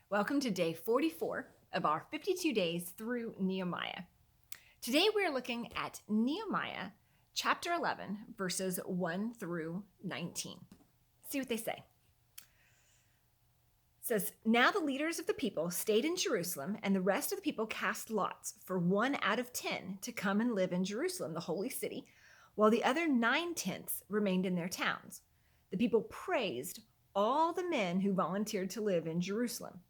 Welcome to day 44 of our 52 days through Nehemiah. Today we're looking at Nehemiah chapter 11, verses 1 through 19. See what they say. It says, "Now the leaders of the people stayed in Jerusalem, and the rest of the people cast lots for 1 out of 10 to come and live in Jerusalem, the holy city, while the other 9/10 remained in their towns. The people praised all the men who volunteered to live in Jerusalem.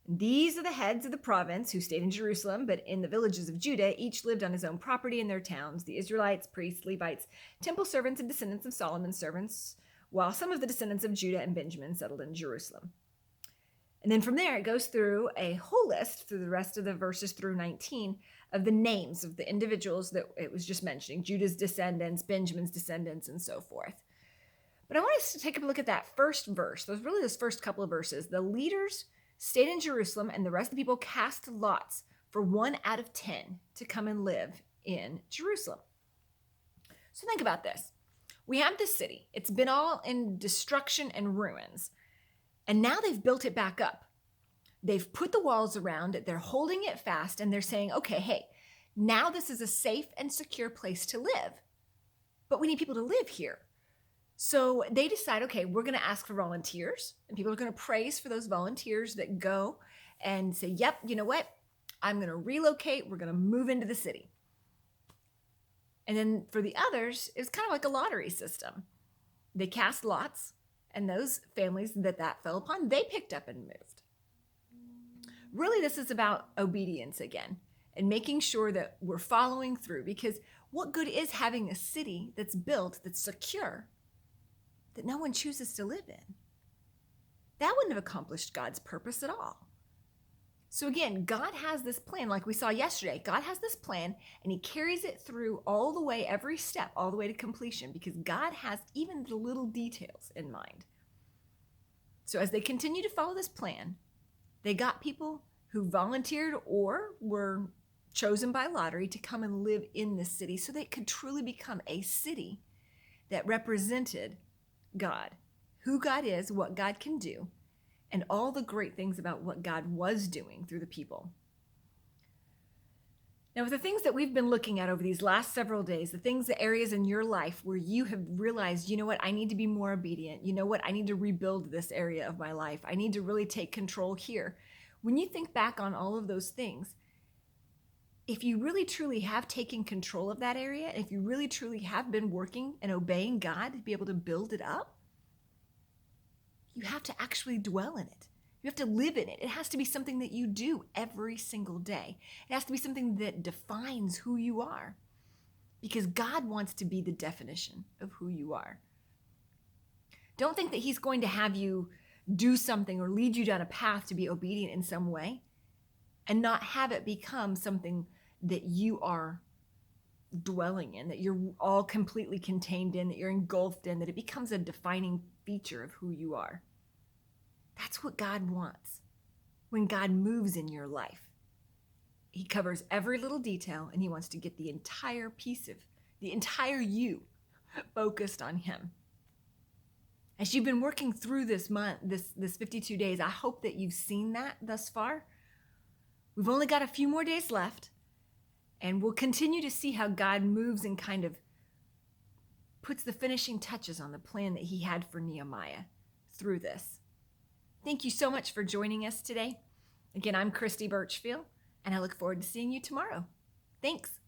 These are the heads of the province who stayed in Jerusalem, but in the villages of Judah, each lived on his own property in their towns, the Israelites, priests, Levites, temple servants, and descendants of Solomon's servants, while some of the descendants of Judah and Benjamin settled in Jerusalem." And then from there, it goes through a whole list through the rest of the verses through 19 of the names of the individuals that it was just mentioning, Judah's descendants, Benjamin's descendants, and so forth. But I want us to take a look at that first verse, those first couple of verses. The leaders stayed in Jerusalem, and the rest of the people cast lots for 1 out of 10 to come and live in Jerusalem. So think about this. We have this city. It's been all in destruction and ruins, and now they've built it back up. They've put the walls around it. They're holding it fast, and they're saying, okay, hey, now this is a safe and secure place to live, but we need people to live here. So they decide, okay, we're going to ask for volunteers, and people are going to praise for those volunteers that go and say, yep, you know what? I'm going to relocate. We're going to move into the city. And then for the others, it's kind of like a lottery system. They cast lots, and those families that fell upon, they picked up and moved. Really, this is about obedience again and making sure that we're following through, because what good is having a city that's built, that's secure, that no one chooses to live in? That wouldn't have accomplished God's purpose at all. So again, God has this plan, like we saw yesterday. God has this plan, and he carries it through all the way, every step, all the way to completion, because God has even the little details in mind. So as they continue to follow this plan, they got people who volunteered or were chosen by lottery to come and live in this city, so they could truly become a city that represented God, who God is, what God can do, and all the great things about what God was doing through the people. Now, with the things that we've been looking at over these last several days, the areas in your life where you have realized, you know what, I need to be more obedient. You know what, I need to rebuild this area of my life. I need to really take control here. When you think back on all of those things, if you really truly have taken control of that area, if you really truly have been working and obeying God to be able to build it up, you have to actually dwell in it. You have to live in it. It has to be something that you do every single day. It has to be something that defines who you are, because God wants to be the definition of who you are. Don't think that he's going to have you do something or lead you down a path to be obedient in some way and not have it become something that you are dwelling in, that you're all completely contained in, that you're engulfed in, that it becomes a defining feature of who you are. That's what God wants when God moves in your life. He covers every little detail, and he wants to get the entire piece of the entire you focused on him. As you've been working through this month, this 52 days, I hope that you've seen that thus far. We've only got a few more days left, and we'll continue to see how God moves and kind of puts the finishing touches on the plan that he had for Nehemiah through this. Thank you so much for joining us today. Again, I'm Christy Birchfield, and I look forward to seeing you tomorrow. Thanks.